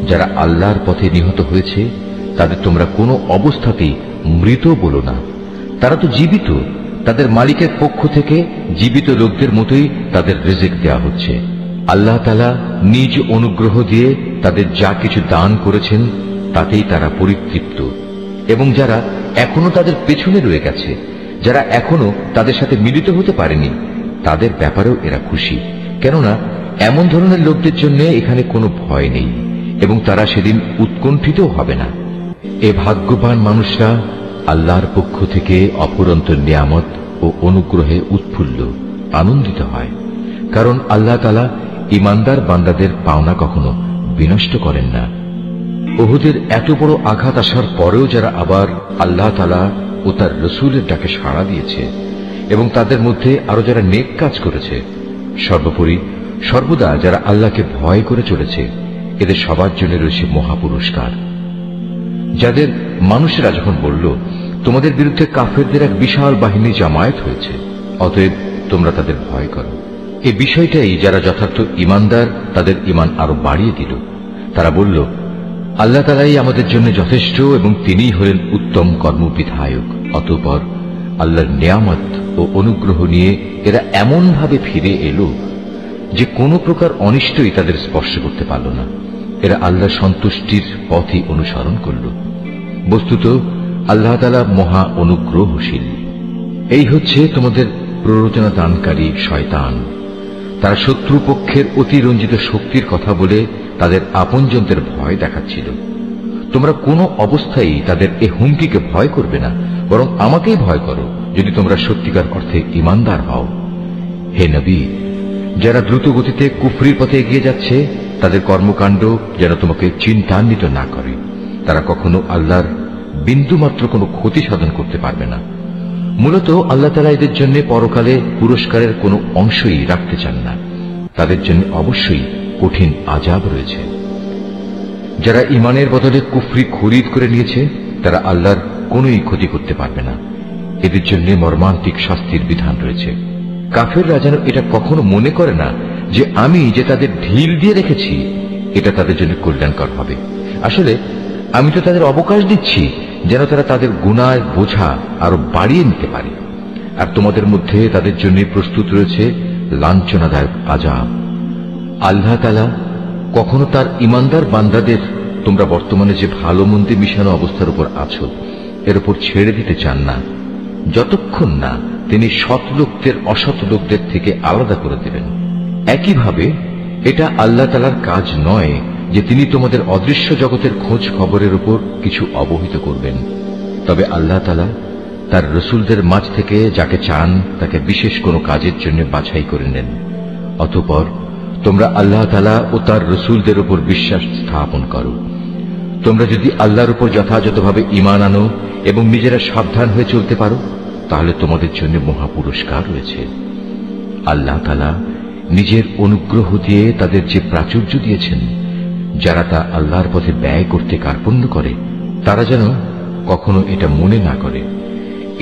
যারা আল্লাহর পথে নিহত হয়েছে তাদের তোমরা কোনো অবস্থাতেই মৃত বলো না, তারা তো জীবিত। তাদের মালিকের পক্ষ থেকে জীবিত লোকদের মতোই তাদের রিজিক দেওয়া হচ্ছে। আল্লাহ তাআলা নিজ অনুগ্রহ দিয়ে তাদের যা কিছু দান করেছেন তাতেই তারা পরিতৃপ্ত। এবং যারা এখনো তাদের পেছনে রয়ে গেছে, যারা এখনো তাদের সাথে মিলিত হতে পারেনি, তাদের ব্যাপারেও এরা খুশি, কেননা এমন ধরনের লোকদের জন্য এখানে কোনো ভয় নেই এবং তারা সেদিন উৎকণ্ঠিত হবে না। এ ভাগ্যবান মানুষরা আল্লাহর পক্ষ থেকে অফুরন্ত নিয়ামত ও অনুগ্রহে উৎফুল্ল আনন্দিত হয়, কারণ আল্লাহ তাআলা ঈমানদার বান্দাদের পাওনা কখনো বিনষ্ট করেন না। উহুদের এত বড় আঘাত আসার পরেও যারা আবার আল্লাহ তাআলা ও তার রাসূলের ডাকে সাড়া দিয়েছে এবং তাদের মধ্যে আরো যারা নেক কাজ করেছে, সর্বোপরি সর্বদা যারা আল্লাহকে ভয় করে চলেছে, এদের সবার জন্য রয়েছে মহাপুরস্কার। যাদের মানুষেরা যখন বলল, তোমাদের বিরুদ্ধে কাফেরদের এক বিশাল বাহিনী জামায়াত হয়েছে, অতএব তোমরা তাদের ভয় করো, এই বিষয়টাই যারা যথার্থ ঈমানদার তাদের ঈমান আরো বাড়িয়ে দিল। তারা বলল, আল্লাহ তাআলাই আমাদের জন্য যথেষ্ট এবং তিনিই হলেন উত্তম কর্মবিধায়ক। অতঃপর আল্লাহর নিয়ামত ও অনুগ্রহ নিয়ে এরা এমন ভাবে ফিরে এলো যে কোনো প্রকার অনিষ্টই তাদের স্পর্শ করতে পারল না। এরা আল্লাহর সন্তুষ্টির পথই অনুসরণ করল। বস্তুত আল্লাহ তাআলা মহা অনুগ্রহশীল। এই হচ্ছে তোমাদের প্ররোচনা দানকারী শয়তান। তারা শত্রুপক্ষের অতিরঞ্জিত শক্তির কথা বলে তাদের আপনজনদের ভয় দেখাচ্ছিল। তোমরা কোনো অবস্থায় তাদের এ হুমকিকে ভয় করবে না, বরং আমাকেই ভয় করো যদি তোমরা সত্যিকার অর্থে ঈমানদার হও। হে নবী, যারা দ্রুত গতিতে কুফরির পথে এগিয়ে যাচ্ছে তাদের কর্মকাণ্ড যেন তোমাকে চিন্তান্বিত না করে। তারা কখনো আল্লাহর বিন্দুমাত্র কোনো ক্ষতি সাধন করতে পারবে না। মূলত আল্লাহ তাআলা এদের জন্য পরকালে পুরস্কারের কোনো অংশই রাখতে চান না। তাদের জন্য অবশ্যই কঠিন আযাব রয়েছে। যারা ঈমানের বদলে কুফরি খরিদ করে নিয়েছে তারা আল্লাহর কোনোই ক্ষতি করতে পারবে না। এদের জন্য মর্মান্তিক শাস্তির বিধান রয়েছে। কাফেররা যেন এটা কখনো মনে করে না যে আমি যে তাদের ঢিল দিয়ে রেখেছি এটা তাদের জন্য কল্যাণকর হবে। আসলে আমি তো তাদের অবকাশ দিচ্ছি যেন তারা তাদের গুনাহের বোঝা আরো বাড়িয়ে নিতে পারে। আর তোমাদের মধ্যে তাদের জন্য প্রস্তুত রয়েছে লাঞ্ছনাদায়ক আযাব। আল্লাহ তাআলা কখনো তার ঈমানদার বান্দাদের তোমরা বর্তমানে যে ভালো মন্দে মিশানো অবস্থার উপর আছো এর উপর ছেড়ে দিতে চান না, যতক্ষণ না তিনি সৎ লোকদের অসৎ লোকদের থেকে আলাদা করে দেবেন। একইভাবে এটা আল্লাহ তাআলার কাজ নয় যে তিনি তোমাদের অদৃশ্য জগতের খোঁজ খবরের উপর কিছু অবহিত করবেন। তবে আল্লাহ তাআলা তার রাসূলদের মাঝ থেকে যাকে চান তাকে বিশেষ কোনো কাজের জন্য বাছাই করে নেন। অতঃপর তোমরা আল্লাহ তাআলা ও তার রাসূলদের উপর বিশ্বাস স্থাপন করো। তোমরা যদি আল্লাহর উপর যথাযথভাবে ঈমান আনো এবং নিজেরা সাবধান হয়ে চলতে পারো তাহলে তোমাদের জন্য মহা পুরস্কার রয়েছে। আল্লাহ তাআলা নিজের অনুগ্রহ দিয়ে তাদের যে প্রাচুর্য দিয়েছেন, যারা তা আল্লাহর পথে ব্যয় করতে কার্পণ্য করে তারা যেন কখনো এটা মনে না করে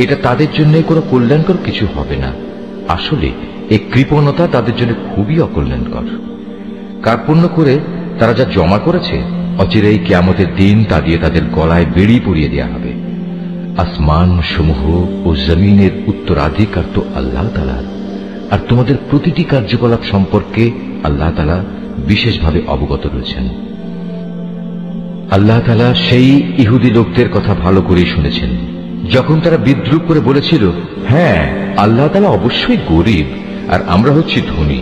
এটা তাদের জন্য কোনো কল্যাণকর কিছু হবে না। আসলে এই কৃপণতা তাদের জন্য খুবই অকল্যাণকর। কার্পণ্য করে তারা যা জমা করেছে অচিরেই কিয়ামতের দিন তা দিয়ে তাদের গলায় বেড়ি পরিয়ে দেওয়া হবে। আসমান সমূহ ও জমিনের উত্তরাধিকার তো আল্লাহ তাআলার, আর তোমাদের প্রতিটি কার্যকলাপ সম্পর্কে আল্লাহ তাআলা বিশেষভাবে অবগত রয়েছেন। আল্লাহ তাআলা সেই ইহুদি লোকদের কথা ভালো করেই শুনেছেন যখন তারা বিদ্রূপ করে বলেছিল, হ্যাঁ আল্লাহ তাআলা অবশ্যই গরীব আর আমরা হচ্ছি ধনী।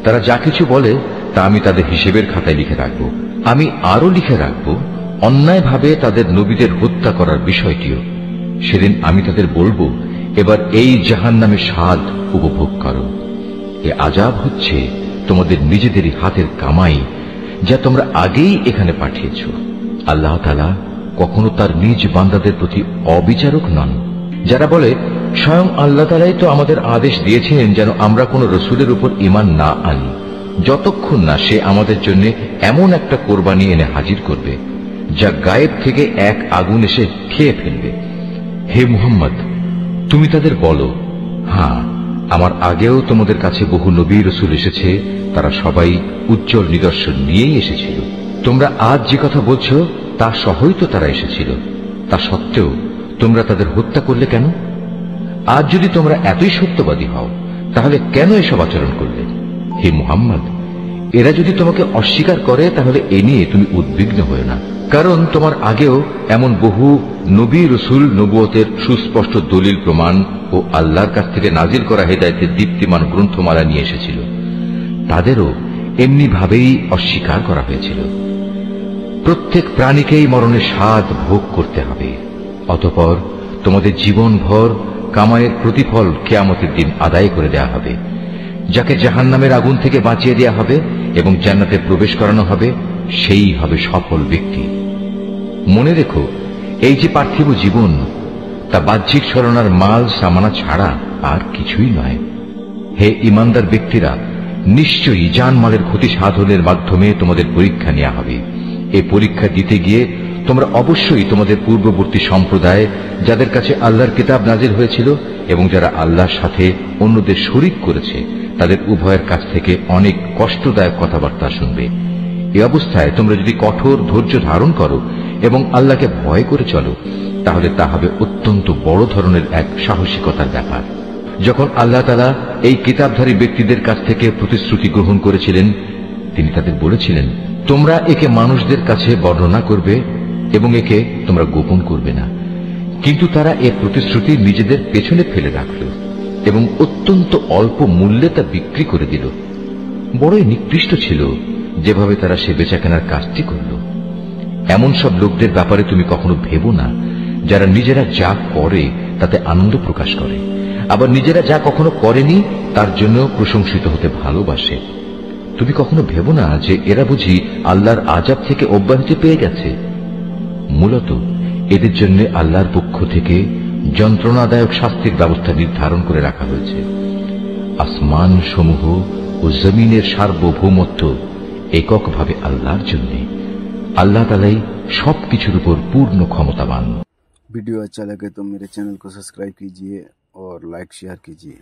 তারা যা কিছু বলে তা আমি তাদের হিসেবের খাতায় লিখে রাখব। আমি আরো লিখে রাখব অন্যায়ভাবে তাদের নবীদের হত্যা করার বিষয়টিও। সেদিন আমি তাদের বলবো, এবার এই জাহান্নামের স্বাদ উপভোগ করো। এ আযাব হচ্ছে তোমাদের নিজেদেরই হাতের কামাই যা তোমরা আগেই এখানে পাঠিয়েছ। আল্লাহ তাআলা কখনো তার নিজ বান্দাদের প্রতি অবিচারক নন। যারা বলে স্বয়ং আল্লাহ তাআলাই তো আমাদের আদেশ দিয়েছেন যেন আমরা কোন রাসূলের উপর ঈমান না আনি যতক্ষণ না সে আমাদের জন্য এমন একটা কোরবানি এনে হাজির করবে যা গায়েব থেকে এক আগুন এসে খেয়ে ফেলবে। হে মুহাম্মদ, তুমি তাদের বলো, হ্যাঁ আমার আগেও তোমাদের কাছে বহু নবী রাসূল এসেছে, তারা সবাই উজ্জ্বল নিদর্শন নিয়েই এসেছিল। তোমরা আজ যে কথা বলছো তা সহই তো তারা এসেছিল, তা সত্ত্বেও তোমরা তাদের হত্যা করলে কেন? আজ যদি তোমরা এতই সত্যবাদী হও তাহলে কেন এসব আচরণ করলে? হে মুহাম্মদ, এরা যদি তোমাকে অস্বীকার করে তাহলে এ নিয়ে তুমি উদ্বিগ্ন হও না, কারণ তোমার আগেও এমন বহু নবী রসুল নবুয়তের সুস্পষ্ট দলিল প্রমাণ ও আল্লাহর কাছ থেকে নাজিল করা হেদায়েতের দীপ্তিমান গ্রন্থমালা নিয়ে এসেছিল। তাদেরও এমনি ভাবেই অস্বীকার করা হয়েছিল। প্রত্যেক প্রাণীকেই মরণের স্বাদ ভোগ করতে হবে, অতঃপর তোমাদের জীবনভর কামাইয়ের প্রতিফল কিয়ামতের দিন আদায় করে দেয়া হবে। যাকে জাহান্নামের আগুন থেকে বাঁচিয়ে দেয়া হবে এবং জান্নাতে প্রবেশ করানো হবে, সেই হবে সফল ব্যক্তি। মনে রেখো, এই যে পার্থিব জীবন, তা বাহ্যিক ছলনার মাল সামানা ছাড়া আর কিছুই নয়। হে ঈমানদার ব্যক্তিরা, নিশ্চয়ই জানমালের ক্ষতি সাধনের মাধ্যমে তোমাদের পরীক্ষা নেওয়া হবে। এই পরীক্ষা দিতে গিয়ে তোমরা অবশ্যই তোমাদের পূর্ববর্তী সম্প্রদায়, যাদের কাছে আল্লাহর কিতাব নাজিল হয়েছিল এবং যারা আল্লাহর সাথে অন্যদের শরীক করেছে, তাদের উভয়ের কাছ থেকে অনেক কষ্টদায়ক কথাবার্তা শুনবে। এই অবস্থায় তোমরা যদি কঠোর ধৈর্য ধারণ করো এবং আল্লাহকে ভয় করে চলো, তাহলে তা হবে অত্যন্ত বড় ধরনের এক সাহসিকতার ব্যাপার। যখন আল্লাহ তাআলা এই কিতাবধারী ব্যক্তিদের কাছ থেকে প্রতিশ্রুতি গ্রহণ করেছিলেন, তিনি তাদের বলেছিলেন, তোমরা একে মানুষদের কাছে বর্ণনা করবে এবং একে তোমরা গোপন করবে না। কিন্তু তারা এ প্রতিশ্রুতি নিজেদের পেছনে ফেলে রাখল এবং অত্যন্ত অল্প মূল্যে তা বিক্রি করে দিল। বড়ই নিকৃষ্ট ছিল যেভাবে তারা সে বেচাকেনার কাজটি করল। এমন সব লোকদের ব্যাপারে তুমি কখনো ভেবো না, যারা নিজেরা যা করে তাতে আনন্দ প্রকাশ করে, আবার নিজেরা যা কখনো করেনি তার জন্য প্রশংসিত হতে ভালোবাসে। তুমি কখনো ভেবো না যে এরা বুঝি আল্লাহর আযাব থেকে অব্যাহতি পেয়ে গেছে। মূলত এদের জন্য আল্লাহর পক্ষ থেকে যন্ত্রণাদায়ক শাস্তির ব্যবস্থা নির্ধারণ করে রাখা হয়েছে। আসমান সমূহ ও জমিনের সার্বভৌমত্ব এককভাবে আল্লাহর জন্য। अल्लाह ताला सबकिछुर ऊपर पूर्ण क्षमतावान। वीडियो अच्छा लगे तो मेरे चैनल को सब्सक्राइब कीजिए और लाइक शेयर कीजिए।